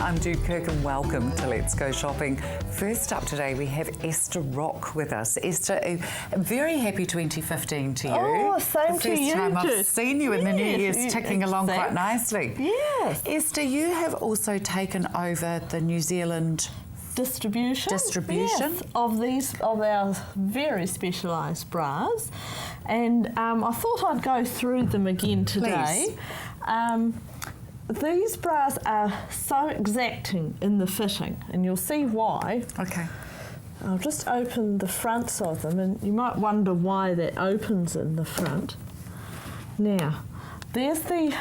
I'm Jude Kirk and welcome to Let's Go Shopping. First up today we have Esther Rock with us. Esther, a very happy 2015 to you. Oh, same to you. The first time I've seen you in the new year's ticking along quite nicely. Yes. Esther, you have also taken over the New Zealand distribution yes, of our very specialised bras, and I thought I'd go through them again today. These bras are so exacting in the fitting, and you'll see why. Okay. I'll just open the fronts of them, and you might wonder why that opens in the front. Now, there's the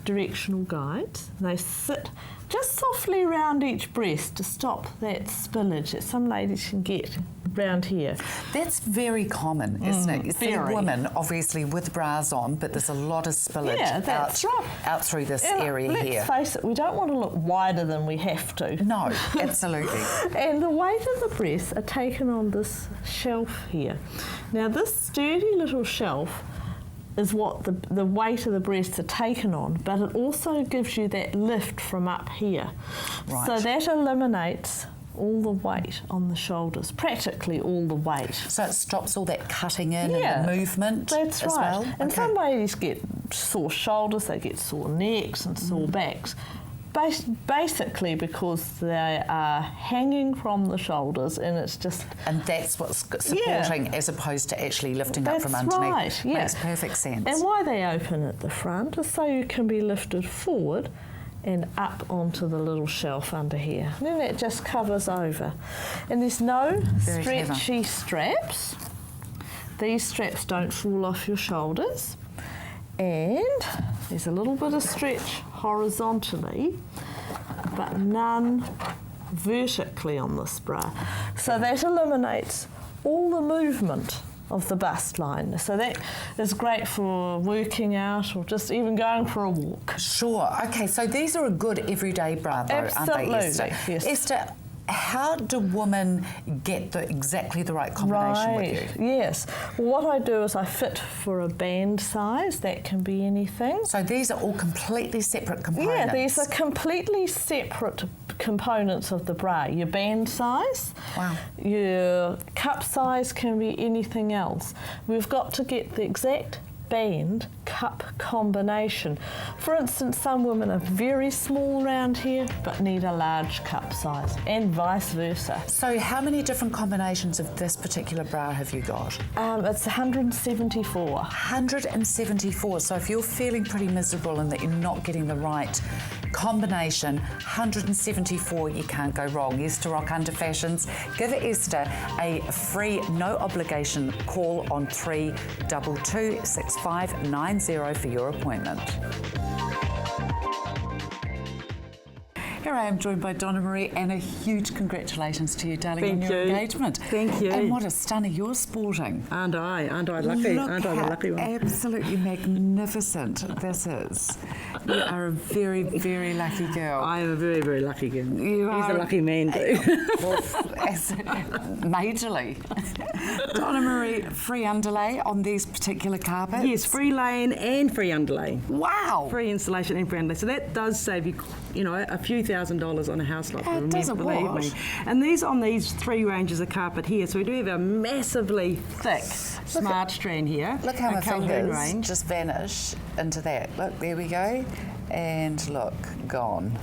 directional guides. They sit just softly around each breast to stop that spillage that some ladies can get around here. That's very common, isn't it? You see women obviously with bras on, but there's a lot of spillage out through this area here. Let's face it, we don't want to look wider than we have to. No, absolutely. And the weight of the breasts are taken on this shelf here. Now this sturdy little shelf is what the weight of the breasts are taken on, but it also gives you that lift from up here. Right. So that eliminates all the weight on the shoulders, practically all the weight. So it stops all that cutting in and the movement as well? And some ladies get sore shoulders, they get sore necks and sore backs. Basically because they are hanging from the shoulders, and it's just... And that's what's supporting as opposed to actually lifting up from underneath. Right, yeah. Makes perfect sense. And why they open at the front is so you can be lifted forward and up onto the little shelf under here. And then that just covers over. And there's no stretchy straps. These straps don't fall off your shoulders. And there's a little bit of stretch horizontally, but none vertically on this bra. So that eliminates all the movement of the bust line. So that is great for working out or just even going for a walk. Sure. Okay, so these are a good everyday bra though, aren't they, Esther? Yes. Esther, how do women get exactly the right combination with you? Yes. Well, what I do is I fit for a band size. That can be anything. So these are all completely separate components? Yeah, these are completely separate components of the bra. Your band size, your cup size can be anything else. We've got to get the exact band cup combination. For instance, some women are very small around here but need a large cup size, and vice versa. So how many different combinations of this particular bra have you got? It's 174. 174. So if you're feeling pretty miserable and that you're not getting the right combination, 174, you can't go wrong. Esther Rock Under Fashions. Give Esther a free, no obligation call on 322 6590 for your appointment. Here I am joined by Donna Marie, and a huge congratulations to you, darling, on your engagement. Thank you. And what a stunner you're sporting. Aren't I lucky? Aren't I the lucky one? Absolutely magnificent this is. You are a very, very lucky girl. I am a very, very lucky girl. He's a lucky man too. Majorly. Donna Marie, free underlay on these particular carpets? Yes, free laying and free underlay. Wow. Free installation and free underlay. So that does save you, a few $1,000s on a house like that. Believe me. And these on these three ranges of carpet here. So we do have a massively thick smart strand here. Look how my fingers just vanish into that. Look, there we go. And look, gone.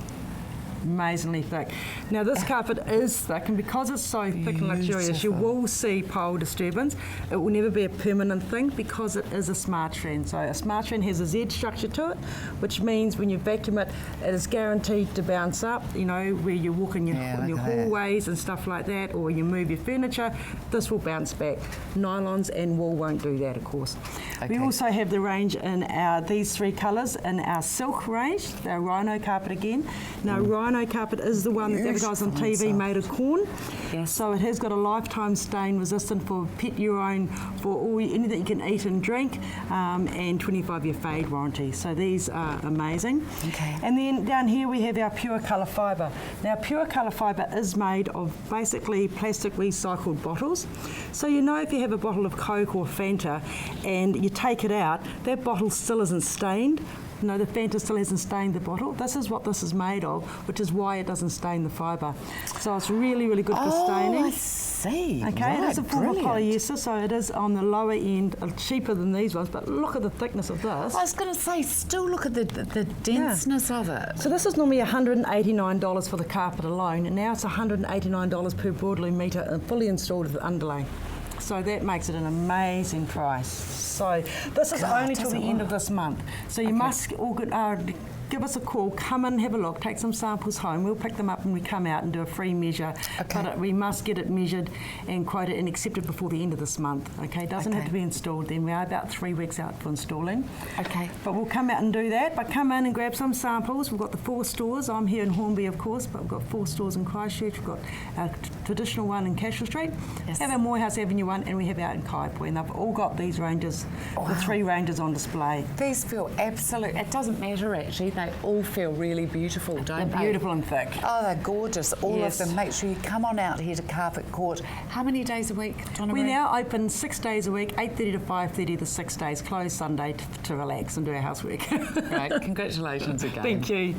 Amazingly thick. Now this carpet is thick, and because it's so thick and luxurious, you will see pole disturbance. It will never be a permanent thing because it is a smart strand. So a smart strand has a Z structure to it, which means when you vacuum it, it is guaranteed to bounce up, where you walk in your hallways and stuff like that, or you move your furniture, this will bounce back. Nylons and wool won't do that, of course. Okay. We also have the range in these three colours in our silk range, the rhino carpet again. Now rhino carpet is the one that's advertised on TV made of corn. Yes. So it has got a lifetime stain resistant for pet urine, for anything you can eat and drink, and 25-year fade warranty. So these are amazing. Okay. And then down here we have our pure colour fibre. Now pure colour fibre is made of basically plastic recycled bottles. So if you have a bottle of Coke or Fanta and you take it out, that bottle still isn't stained. No, the Fanta still hasn't stained the bottle. This is what this is made of, which is why it doesn't stain the fibre. So it's really, really good for staining. I see. Okay, right, it is a form of brilliant. polyester, so it is on the lower end, cheaper than these ones, but look at the thickness of this. I was going to say, still look at the denseness of it. So this is normally $189 for the carpet alone, and now it's $189 per broadloom metre and fully installed with the underlay. So that makes it an amazing price. So this is only till the end of this month. So you must give us a call, come and have a look, take some samples home. We'll pick them up when we come out and do a free measure. Okay. But we must get it measured and quoted and accepted before the end of this month. Okay, it doesn't have to be installed then. We are about 3 weeks out for installing. Okay. But we'll come out and do that. But come in and grab some samples. We've got the 4 stores. I'm here in Hornby, of course, but we've got 4 stores in Christchurch. We've got our traditional one in Cashel Street. Yes. We have our Morehouse Avenue one, and we have out in Kaipoi. And they've all got these ranges, the 3 ranges on display. These feel absolute. It doesn't matter actually. They all feel really beautiful, don't They're they? beautiful and thick. Oh, they're gorgeous, all Yes. of them. Make sure you come on out here to Carpet Court. How many days a week, Donna We Marie? now open 6 days a week, 8:30 to 5:30, the 6 days, closed Sunday to relax and do our housework. Right, congratulations again. Thank you.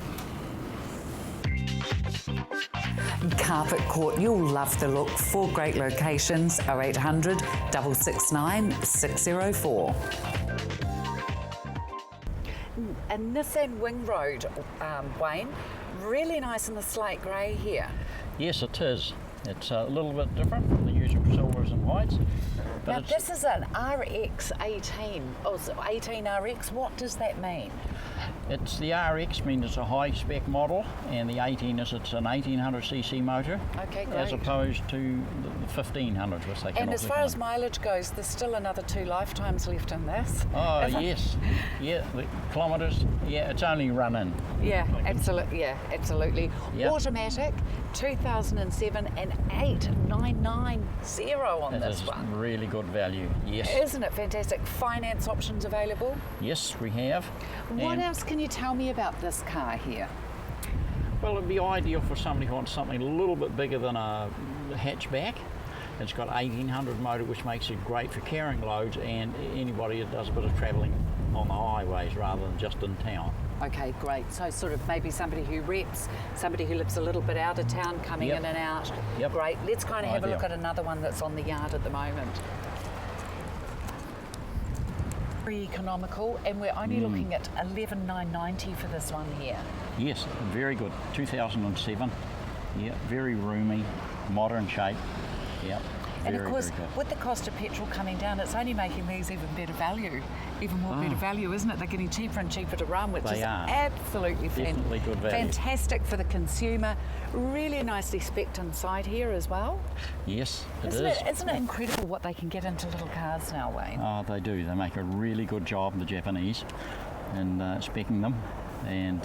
Carpet Court, you'll love the look. 4 great locations, 0800 669 604. A Nissan Wing Road, Wayne. Really nice in the slate grey here. Yes, it is. It's a little bit different from the usual silvers and whites. But Now it's, this is an RX18. Oh, so 18RX, what does that mean? it's the RX means it's a high spec model, and the 18 is it's an 1800cc motor, Okay, great. as opposed to the 1500s, which they can And as also far come as in. mileage goes, there's still another 2 lifetimes left in this. Oh Is it? yes, yeah, the kilometres. Yeah, it's only run in. Yeah, absolutely. Yeah, absolutely. Yeah. Automatic, 2007 and 8990 on It this is one. really good value. Yes, Isn't it fantastic? Finance options available. yes, we have. What And- else can you tell me about this car here? Well, it'd be ideal for somebody who wants something a little bit bigger than a hatchback. It's got 1800 motor, which makes it great for carrying loads and anybody that does a bit of travelling on the highways rather than just in town. Okay, great. So sort of maybe somebody who reps, somebody who lives a little bit out of town, coming Yep. in and out. Yep. Great. Let's kind of have a look Ideal. at another one that's on the yard at the moment. Very economical, and we're only looking at 11,990 for this one here. Yes, very good. 2007. Yeah, very roomy, modern shape. Yeah, And very, of course, very good. with the cost of petrol coming down, it's only making these even better value, even more better value, isn't it? They're getting cheaper and cheaper to run, which They is are. absolutely Definitely good value. fantastic for the consumer. Really nicely specced inside here as well. Yes, it Isn't is. it incredible what they can get into little cars now, Wayne? Oh, they do. They make a really good job, the Japanese, in specking them. And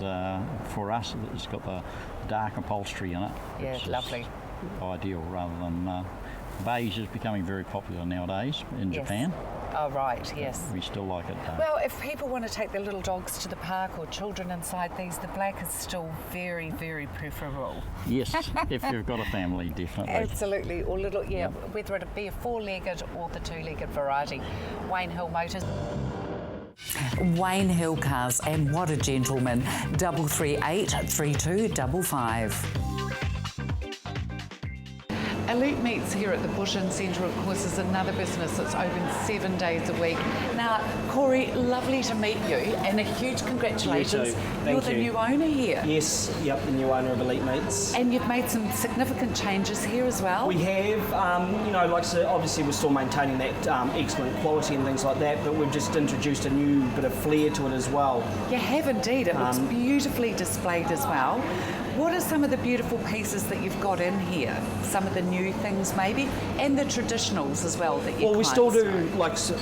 for us, it's got the dark upholstery in it. Yeah, which is lovely. Ideal rather than beige is becoming very popular nowadays in Yes. Japan. Oh, right, yes. We still like it. Well, if people want to take their little dogs to the park or children inside these, the black is still very, very preferable. Yes, if you've got a family, definitely. Absolutely, or little, whether it be a 4-legged or the 2-legged variety. Wayne Hill Motors. Wayne Hill Cars, and what a gentleman. 338 3255. Elite Meats here at the Bush Inn Centre, of course, is another business that's open 7 days a week. Now, Corey, lovely to meet you, and a huge congratulations. You too. You're Thank the you. new owner here. Yes, yep, the new owner of Elite Meats. And you've made some significant changes here as well. We have, like I said, obviously we're still maintaining that excellent quality and things like that, but we've just introduced a new bit of flair to it as well. You have indeed. It looks beautifully displayed as well. What are some of the beautiful pieces that you've got in here? Some of the new things maybe, and the traditionals as well that you. Well, we still do,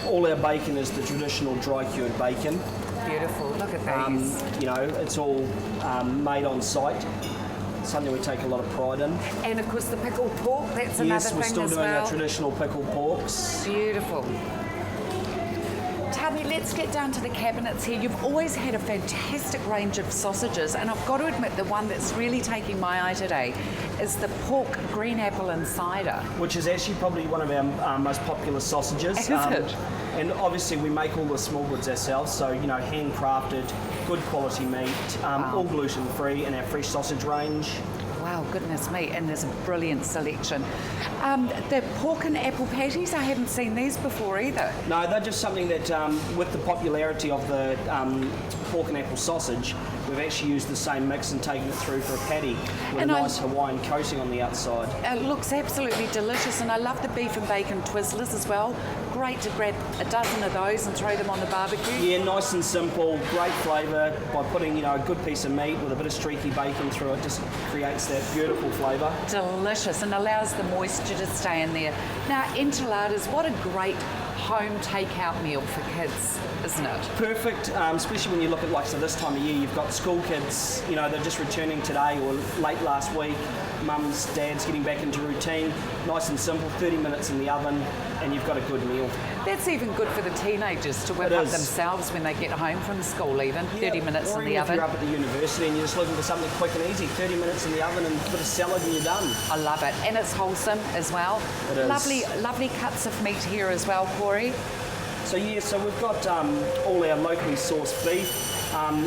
all our bacon is the traditional dry cured bacon. Beautiful. Look at these. It's all made on site. Something we take a lot of pride in. And of course the pickled pork. That's another Yes, thing we're still as doing well. our traditional pickled porks. Beautiful. Tell me, let's get down to the cabinets here. You've always had a fantastic range of sausages, and I've got to admit the one that's really taking my eye today is the pork green apple and cider. Which is actually probably one of our most popular sausages. Is it? And obviously we make all the small goods ourselves, so you know, handcrafted, good quality meat, all gluten free, in our fresh sausage range. Wow, goodness me, and there's a brilliant selection. The pork and apple patties, I haven't seen these before either. No, they're just something that, with the popularity of the pork and apple sausage, we've actually used the same mix and taken it through for a patty with a nice Hawaiian coating on the outside. It looks absolutely delicious, and I love the beef and bacon Twizzlers as well. Great to grab a dozen of those and throw them on the barbecue. Yeah, nice and simple, great flavour by putting, you know, a good piece of meat with a bit of streaky bacon through it, just creates that beautiful flavour. Delicious, and allows the moisture to stay in there. Now, enchiladas, what a great home takeout meal for kids, isn't it? Perfect, especially when you look at, like, so this time of year, you've got school kids, you know, they're just returning today or late last week, mums, dads getting back into routine, nice and simple, 30 minutes in the oven, and you've got a good meal. That's even good for the teenagers to whip up themselves when they get home from school even, 30 minutes in the oven. If you're up at the university and you're just looking for something quick and easy, 30 minutes in the oven and a bit of salad and you're done. I love it, and it's wholesome as well. It is. Lovely cuts of meat here as well, Corey. So yeah, so we've got all our locally sourced beef.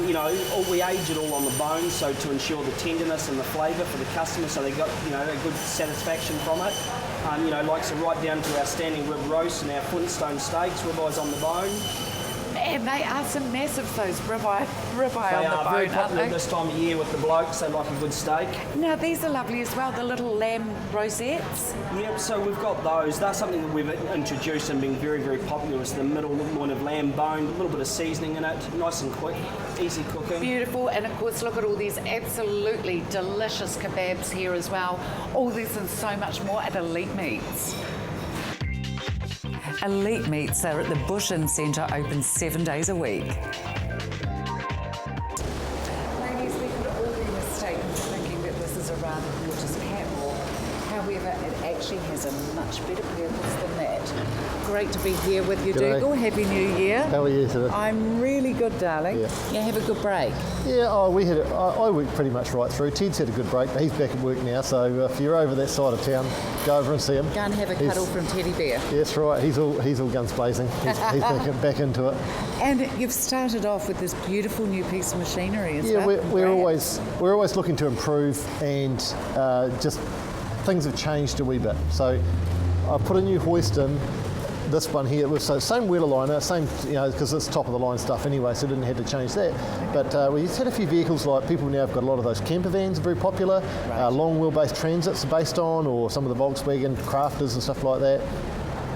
You know, we age it all on the bone, so to ensure the tenderness and the flavour for the customer, so they got, you know, a good satisfaction from it. You know, like so right down to our standing rib roast and our Flintstone steaks, ribeyes on the bone. Man, they are some massive, those ribeye on the bone, They are very popular aren't they? this time of year with the blokes. They like a good steak. Now, these are lovely as well, the little lamb rosettes. Yep, so we've got those. That's something that we've introduced and been very, very popular. It's the middle loin of lamb bone, a little bit of seasoning in it, nice and quick, easy cooking. Beautiful, and of course, look at all these absolutely delicious kebabs here as well. All this and so much more at Elite Meats. Elite Meats are at the Bush Inn Centre, open 7 days a week. Ladies, we could all be mistaken thinking that this is a rather gorgeous catwalk. However, it actually has a much better purpose than that. Great to be here with you, G'day. Dougal. Happy New Year. How are you today? I'm really good, darling. Yeah. You have a good break. Yeah, I worked pretty much right through. Ted's had a good break, but he's back at work now, so if you're over that side of town, go over and see him. Go and have a cuddle from Teddy Bear. That's right, he's all guns blazing. He's back into it. And you've started off with this beautiful new piece of machinery as Yeah, well. we're always looking to improve, and just things have changed a wee bit. So I put a new hoist in. This one here was so same wheel aligner, same, you know, because it's top of the line stuff anyway, so didn't have to change that. But we had a few vehicles, like people now have got a lot of those camper vans, very popular, long wheelbase transits are based on, or some of the Volkswagen Crafters and stuff like that.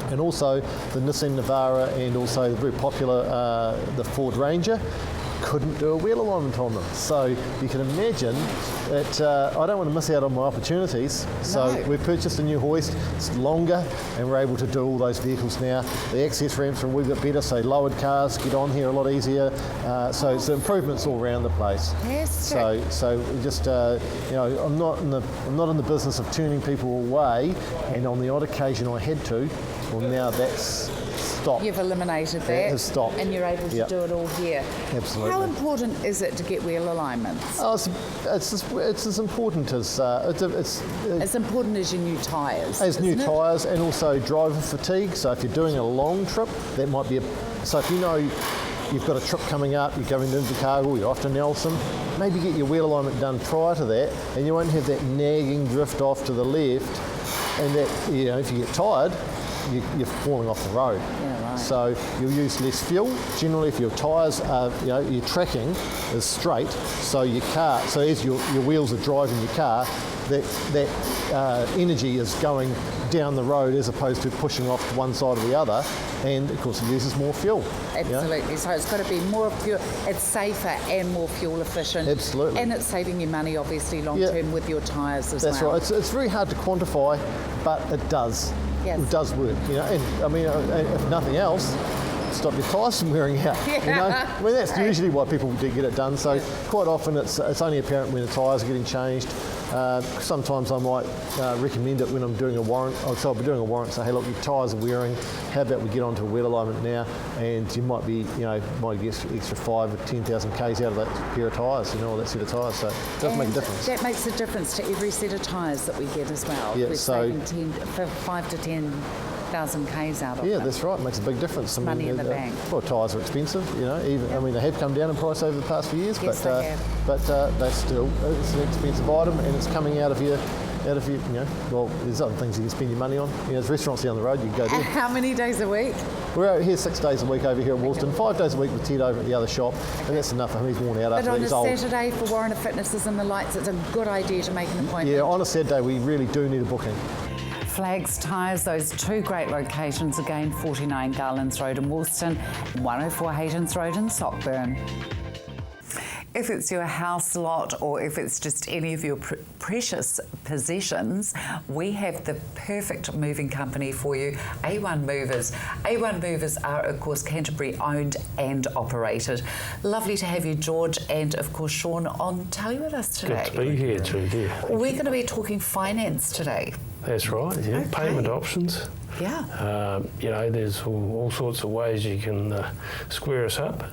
And also the Nissan Navara, and also the very popular the Ford Ranger. Couldn't do a wheel alignment on them. So you can imagine that I don't want to miss out on my opportunities. So we've purchased a new hoist, it's longer, and we're able to do all those vehicles now. The access ramps are a wee bit better, so lowered cars get on here a lot easier. So it's improvements all around the place. So we just, you know, I'm not in the business of turning people away, and on the odd occasion I had to. Well, now that's stopped. You've eliminated that. It has stopped. And you're able to do it all here. Absolutely. How important is it to get wheel alignments? Oh, it's as important as it's as important as your new tyres. as new tyres, and also driver fatigue. So if you're doing a long trip, that might be so if you know you've got a trip coming up, you're going into Invercargill, you're off to Nelson, maybe get your wheel alignment done prior to that, and you won't have that nagging drift off to the left, and that, you know, if you get tired, you're falling off the road. Yeah, right. So you'll use less fuel. Generally, if your tyres are, you know, your tracking is straight, so your car, so as your wheels are driving your car, that energy is going down the road as opposed to pushing off to one side or the other, and of course it uses more fuel. Absolutely. You know? So it's got to be more fuel. It's safer and more fuel efficient. Absolutely. And it's saving you money, obviously, long term with your tyres as That's well. right. It's very hard to quantify, but it does. Yes. It does work. You know, and I mean, if nothing else, stop your tyres from wearing out. You know, I mean, that's usually why people do get it done. So quite often it's only apparent when the tyres are getting changed. Sometimes I might recommend it when I'm doing a warrant. So I'll be doing a warrant, say, hey, look, your tyres are wearing. How about we get onto a wheel alignment now? And you might be, you know, might get extra 5,000 or 10,000 k's out of that pair of tyres, you know, or that set of tyres. So it does make a difference. That makes a difference to every set of tyres that we get as well. Yeah, We're so saving 5 to 10 1,000 Ks out of Yeah, them. that's right. It makes a big difference. Money in the bank. Well, tyres are expensive, you know. Even I mean, they have come down in price over the past few years, Yes, but they have. that's still it's an expensive item, and it's coming out of your, you know. Well, there's other things you can spend your money on. You know, there's restaurants down the road. You can go there. How many days a week? We're out here 6 days a week over here at Woolston, 5 days a week with Ted over at the other shop, and that's enough for him. He's worn out But after on that. He's a old. Saturday for Warriner Fitnesses and the lights, it's a good idea to make an appointment. Yeah, on a Saturday we really do need a booking. Flags Tyres, those two great locations again, 49 Garlands Road in Woolston, 104 Haytons Road in Sockburn. If it's your house lot or if it's just any of your precious possessions, we have the perfect moving company for you, A1 Movers. A1 Movers are, of course, Canterbury owned and operated. Lovely to have you, George, and of course, Sean, on Tally with us today. Good to be here, Judy. We're going to be talking finance today. That's right, yeah. Okay. Payment options. Yeah. You know, there's all sorts of ways you can square us up.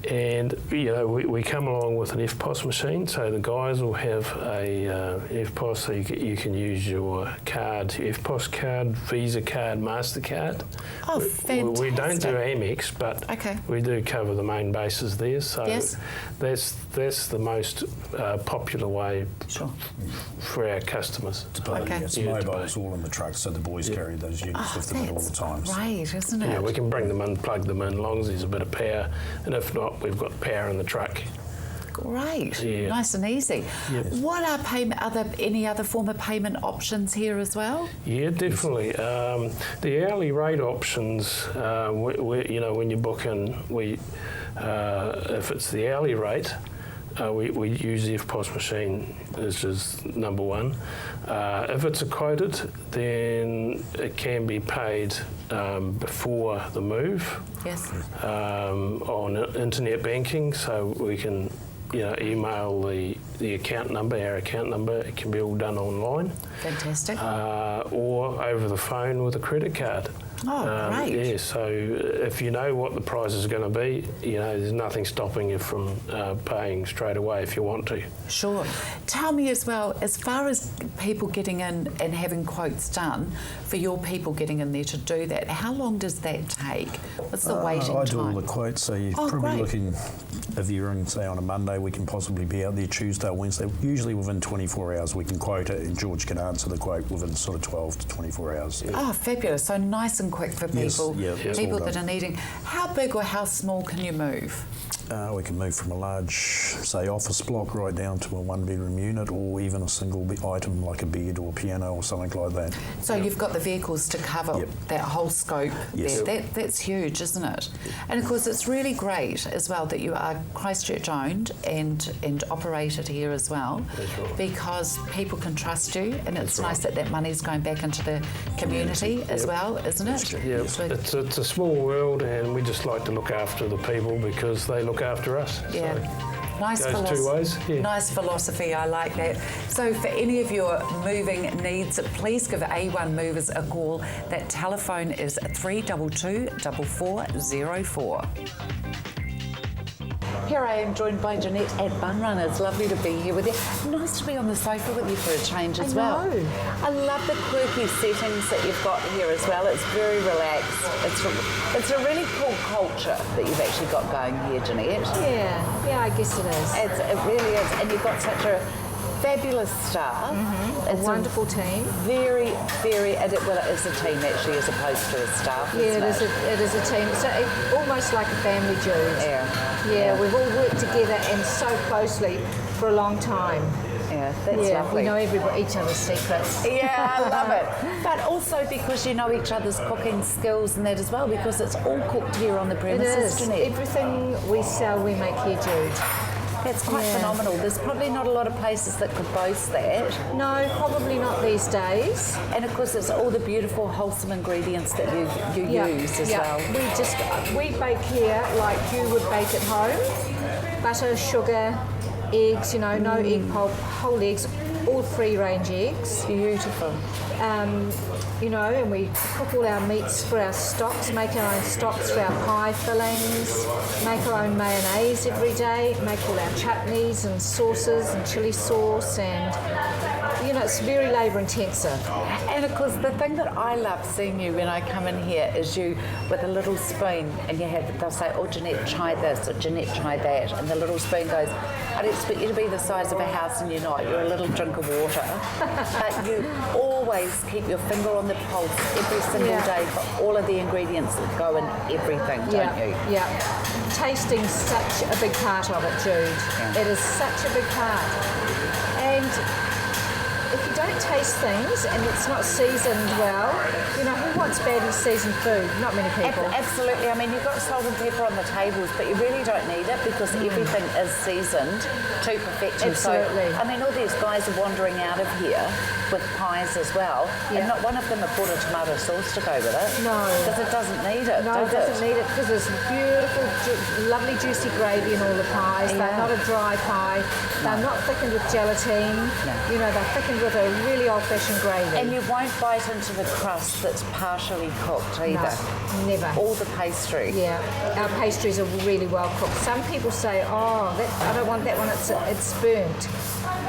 And, you know, we come along with an FPOS machine, so the guys will have a FPOS, so you can use your card, your FPOS card, Visa card, MasterCard. Oh, fantastic. We don't do Amex, but Okay. we do cover the main bases there, so Yes. that's the most popular way Sure. for our customers. To pay, Okay. it's Yeah, to mobiles all in the trucks, so the boys carry those units with them at all the That's times. great, isn't it? Yeah, we can bring them in, plug them in, as long as there's a bit of power, and if not, we've got power in the truck. Great, Yeah. nice and easy. Yes. What are any other form of payment options here as well? Yeah, definitely. The hourly rate options, you know, when you book in, if it's the hourly rate, we use the FPOS machine, which is number one. If it's a quoted, then it can be paid before the move Yes. on internet banking, so we can, you know, email the account number, our account number. It can be all done online. Fantastic. Or over the phone with a credit card. Oh, great. Yeah, so if you know what the price is going to be, you know, there's nothing stopping you from paying straight away if you want to. Sure. Tell me as well, as far as people getting in and having quotes done, for your people getting in there to do that, how long does that take? What's the waiting I time? do all the quotes, so you're probably great. looking, if you're in, say, on a Monday, we can possibly be out there Tuesday or Wednesday. Usually within 24 hours we can quote it, and George can answer the quote within sort of 12 to 24 hours. Oh, fabulous. So nice and quick for Yes, people, yeah, it's people all that done. are needing. How big or how small can you move? We can move from a large, say, office block right down to a one-bedroom unit, or even a single item like a bed or piano or something like that. So you've got the vehicles to cover Yep. that whole scope Yes. there. That's huge, isn't it? And of course, it's really great as well that you are Christchurch owned and operated here as well, That's right. because people can trust you, and it's nice that money's going back into the community as well, isn't it? Yeah, So- it's a small world, and we just like to look after the people because they look after us. Yeah. Nice Goes philosophy. two ways, yeah. Nice philosophy, I like that. So for any of your moving needs, please give A1 Movers a call. That telephone is 322 4404. Here I am joined by Jeanette at Bunrunner. It's lovely to be here with you. Nice to be on the sofa with you for a change as well. I love the quirky settings that you've got here as well. It's very relaxed. It's a really cool culture that you've actually got going here, Jeanette. Yeah, I guess it is. It really is, and you've got such a fabulous staff. A wonderful team. Very, very, it is a team actually as opposed to a staff, Yeah, isn't it is a team. So almost like a family, Jude. Yeah. We've all worked together and so closely for a long time. Yeah, that's Yeah, lovely. we know each other's secrets. Yeah, I love it. But also because you know each other's cooking skills and that as well, because it's all cooked here on the It premises, is. Jeanette. Everything we sell, we make here, Jude. That's quite Yeah. phenomenal. There's probably not a lot of places that could boast that. No, probably not these days. And of course, it's all the beautiful, wholesome ingredients that you use as well. We bake here like you would bake at home. Butter, sugar, eggs, no egg pulp, whole eggs, all free-range eggs. Beautiful. And we cook all our meats for our stocks, make our own stocks for our pie fillings, make our own mayonnaise every day, make all our chutneys and sauces and chilli sauce, and you know, it's very labour intensive. And of course, the thing that I love seeing you when I come in here is you with a little spoon, and they'll say, oh, Jeanette, try this, or Jeanette, try that, and the little spoon goes, I'd expect you to be the size of a house and you're not. You're a little drink of water. But you always keep your finger on the pulse every single day for all of the ingredients that go in everything, don't you? Yeah. Tasting's such a big part of it, Jude. Yeah. It is such a big part. And if you don't taste things and it's not seasoned well, you know, who wants badly seasoned food? Not many people. Absolutely. I mean, you've got salt and pepper on the tables, but you really don't need it because everything is seasoned to perfection. Absolutely. So, I mean, all these guys are wandering out of here with pies as well, and not one of them have bought a tomato sauce to go with it. No. Because it doesn't need it, No, it doesn't need it because there's beautiful, lovely, juicy gravy in all the pies. They're not a dry pie. They're not thickened with gelatine. No. You know, they're thickened with a really old-fashioned gravy. And you won't bite into the crust that's partially cooked either. No, never. All the pastry. Yeah, our pastries are really well cooked. Some people say, oh, I don't want that one, it's burnt.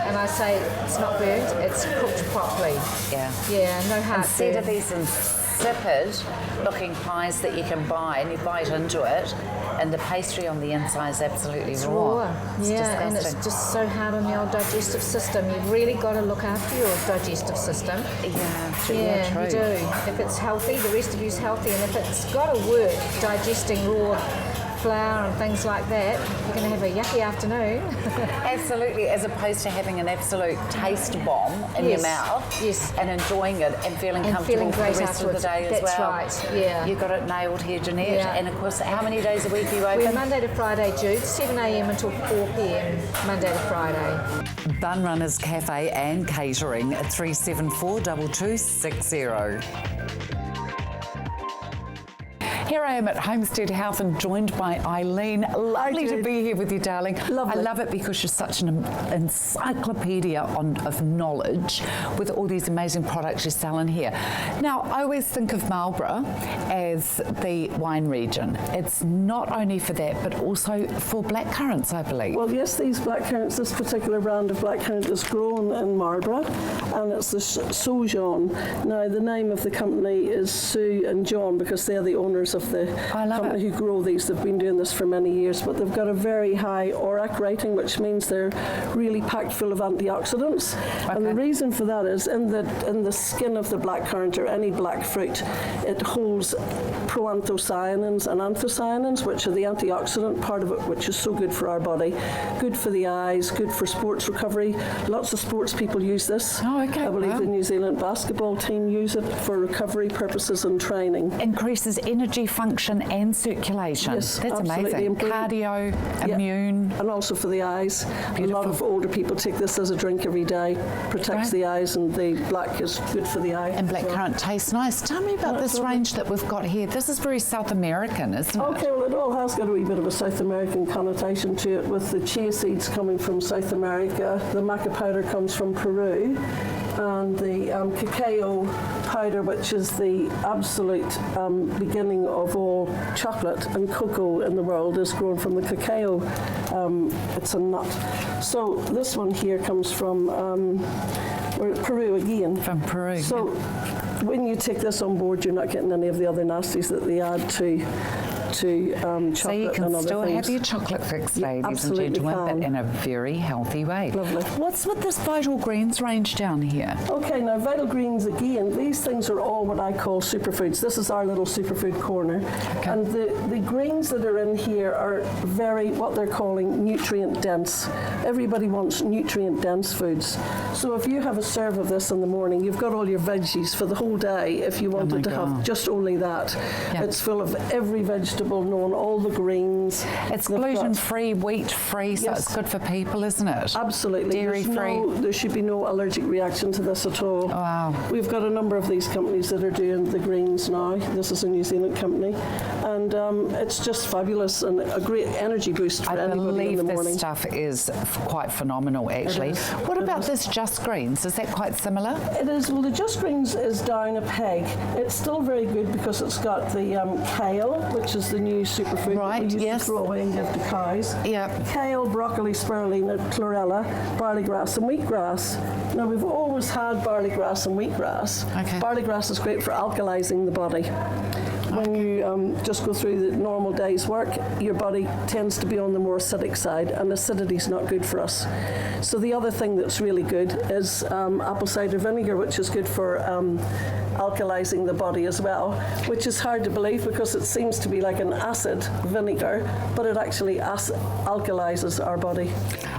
And I say, it's not burnt, it's cooked properly. Yeah. Yeah, no heartburn. Instead of these insipid looking pies that you can buy and you bite into it, and the pastry on the inside is absolutely raw. It's yeah, and disgusting. it's just so hard on the old digestive system. You've really got to look after your digestive system. Yeah, true. You do. If it's healthy, the rest of you's healthy, and if it's got to work digesting raw flour and things like that, you're going to have a yucky afternoon. Absolutely, as opposed to having an absolute taste bomb in your mouth and enjoying it and feeling comfortable for the rest of the day as well. That's right, yeah. You got it nailed here, Jeanette. Yeah. And of course, how many days a week are you open? We're Monday to Friday, Jude, 7 a.m. until 4 p.m, Monday to Friday. Bun Runners Cafe and Catering at 374 2260. Here I am at Homestead House and joined by Eileen. Lovely to be here with you, darling. Lovely. I love it because you're such an encyclopedia of knowledge with all these amazing products you sell in here. Now, I always think of Marlborough as the wine region. It's not only for that, but also for blackcurrants, I believe. Well, yes, these blackcurrants, this particular brand of blackcurrant is grown in Marlborough, and it's the Sojon. Now, the name of the company is Sue and John because they're the owners of the company who grow these. They've been doing this for many years, but they've got a very high ORAC rating, which means they're really packed full of antioxidants. Okay. And the reason for that is in the skin of the blackcurrant or any black fruit, it holds proanthocyanins and anthocyanins, which are the antioxidant part of it, which is so good for our body, good for the eyes, good for sports recovery. Lots of sports people use this. Oh, okay. I believe the New Zealand basketball team use it for recovery purposes and training. Increases energy, function and circulation. Yes, that's absolutely. amazing. Cardio, immune. And also for the eyes. Beautiful. A lot of older people take this as a drink every day. Protects the eyes, and the black is good for the eye. And blackcurrant tastes nice. Tell me about this range that we've got here. This is very South American, isn't it? Okay, well, it all has got a wee bit of a South American connotation to it, with the chia seeds coming from South America. The maca powder comes from Peru, and the cacao powder, which is the absolute beginning of all chocolate and cocoa in the world, is grown from the cacao. It's a nut. So this one here comes from Peru again. From Peru. So when you take this on board, you're not getting any of the other nasties that they add to chocolate. So you can and other still things. have your chocolate fix, ladies and gentlemen, but in a very healthy way. Lovely. What's with this Vital Greens range down here? Okay, now Vital Greens again, these things are all what I call superfoods. This is our little superfood corner. Okay. And the greens that are in here are very, what they're calling nutrient dense. Everybody wants nutrient dense foods. So if you have a serve of this in the morning, you've got all your veggies for the whole day if you wanted to have just only that. Yep. It's full of every vegetable known, all the greens. It's gluten-free, wheat-free, so it's good for people, isn't it? Absolutely. Dairy-free. There should be no allergic reaction to this at all. Wow. We've got a number of these companies that are doing the greens now. This is a New Zealand company. And it's just fabulous and a great energy boost for anybody in the morning. I believe this stuff is quite phenomenal, actually. What about this Just Greens? Is that quite similar? It is. Well, the Just Greens is down a peg. It's still very good because it's got the kale, which is the new superfood Right, that we used yes. to throw away and give to cows. Yep. Kale, broccoli, spirulina, chlorella, barley grass and wheatgrass. Now we've always had barley grass and wheatgrass. Okay. Barley grass is great for alkalizing the body. When you just go through the normal day's work, your body tends to be on the more acidic side, and acidity is not good for us. So the other thing that's really good is apple cider vinegar, which is good for alkalizing the body as well, which is hard to believe because it seems to be like an acid vinegar, but it actually alkalizes our body.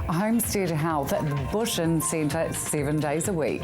Homestead Health at the Bush in Centre 7 days a week.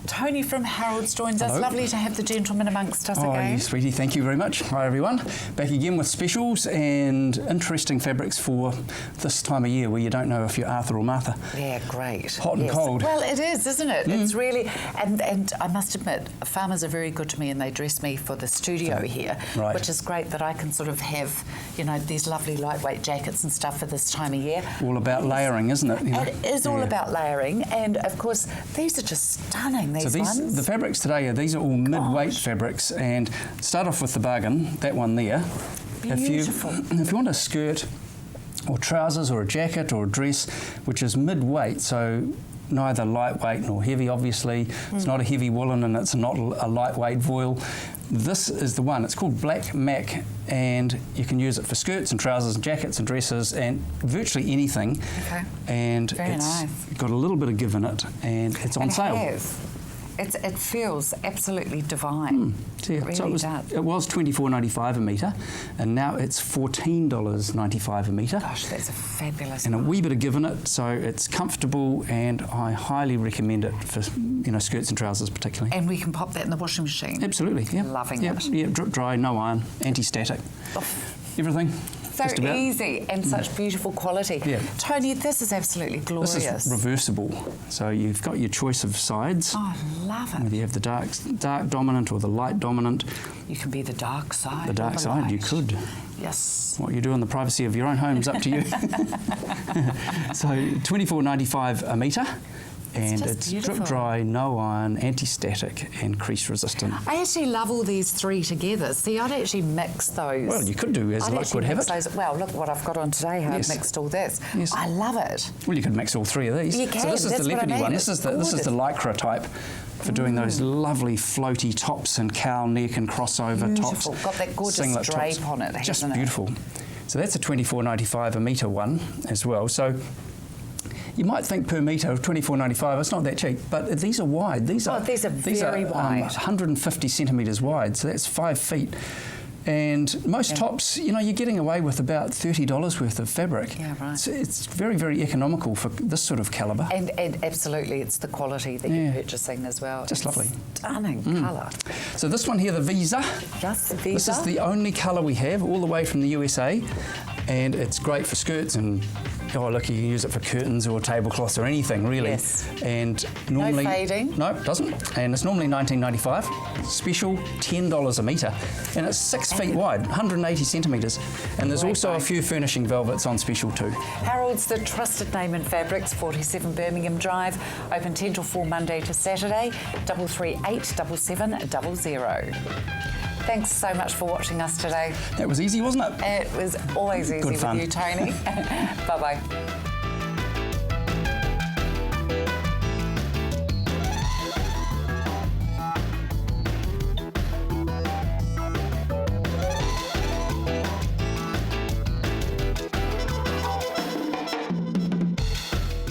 Tony from Harold's joins us. Hello. Lovely to have the gentleman amongst us again. Yes, sweetie, thank you very much. Hi everyone. Back again with specials and interesting fabrics for this time of year where you don't know if you're Arthur or Martha. Yeah, great. Hot and cold. Well, it is, isn't it? It's really, and I must admit, farmers are very good to me and they dress me for the studio here, Right. which is great that I can sort of have, you know, these lovely lightweight jackets and stuff for this time of year. All about layering, isn't it? You know? It is all Yeah. about layering, and of course, these are just stunning, these So ones. the fabrics today, these are all mid-weight fabrics, and start off with the bargain, that one there. Beautiful. If you want a skirt or trousers or a jacket or a dress which is mid-weight, so neither lightweight nor heavy, obviously. It's not a heavy woolen and it's not a lightweight voile. This is the one. It's called Black Mac, and you can use it for skirts and trousers and jackets and dresses and virtually anything. Okay. And Very it's nice. got a little bit of give in it, and it's on sale. It has. It feels absolutely divine. So, yeah, It so really it does. was $24.95 a metre, and now it's $14.95 a metre. Gosh, that's a fabulous And a one. wee bit of give in it, so it's comfortable, and I highly recommend it for skirts and trousers particularly. And we can pop that in the washing machine. Absolutely, yeah. Loving yeah, it. Yeah, drip dry, no iron, anti-static, everything. So just about. easy and such beautiful quality. Yeah. Tony, this is absolutely glorious. This is reversible, so you've got your choice of sides. Oh, I love it. Whether you have the dark dominant or the light dominant. You can be the dark side. The dark or side, you light. could. Yes. What you do in the privacy of your own home is up to you. So $24.95 a metre, and just it's beautiful. drip dry, no iron, anti-static, and crease resistant. I actually love all these three together. See, I'd actually mix those. Well, you could do as I'd luck actually would have mix it. those. Well, look what I've got on today, how Yes. I've mixed all this. Yes. I love it. Well, you could mix all three of these. You can, So this is that's the what I Liberty mean. one. It's This is the lycra type for doing those lovely floaty tops and cowl neck and crossover Beautiful. tops. Got that gorgeous singlet drape tops. on it, Just hasn't it? beautiful. So that's a $24.95 a metre one as well. So you might think per metre, $24.95, it's not that cheap, but these are wide. These are very wide. 150 centimetres wide, so that's 5 feet. And most tops, you're getting away with about $30 worth of fabric. Yeah, right. So it's very, very economical for this sort of calibre. And absolutely, it's the quality that you're purchasing as well. Just It's lovely. Stunning colour. So this one here, the Visa. Just the Visa. This is the only colour we have, all the way from the USA, and it's great for skirts and. Oh, look, you can use it for curtains or tablecloths or anything, really. Yes. And normally... No fading? No, it doesn't. And it's normally $19.95. Special, $10 a metre. And it's 6 feet wide, 180 centimetres. And there's Great also a price. few furnishing velvets on special too. Harold's, the trusted name in fabrics, 47 Birmingham Drive, open 10 till 4 Monday to Saturday, 338 7700. Thanks so much for watching us today. That was easy, wasn't it? It was always easy Good with fun. you, Tony. Bye-bye.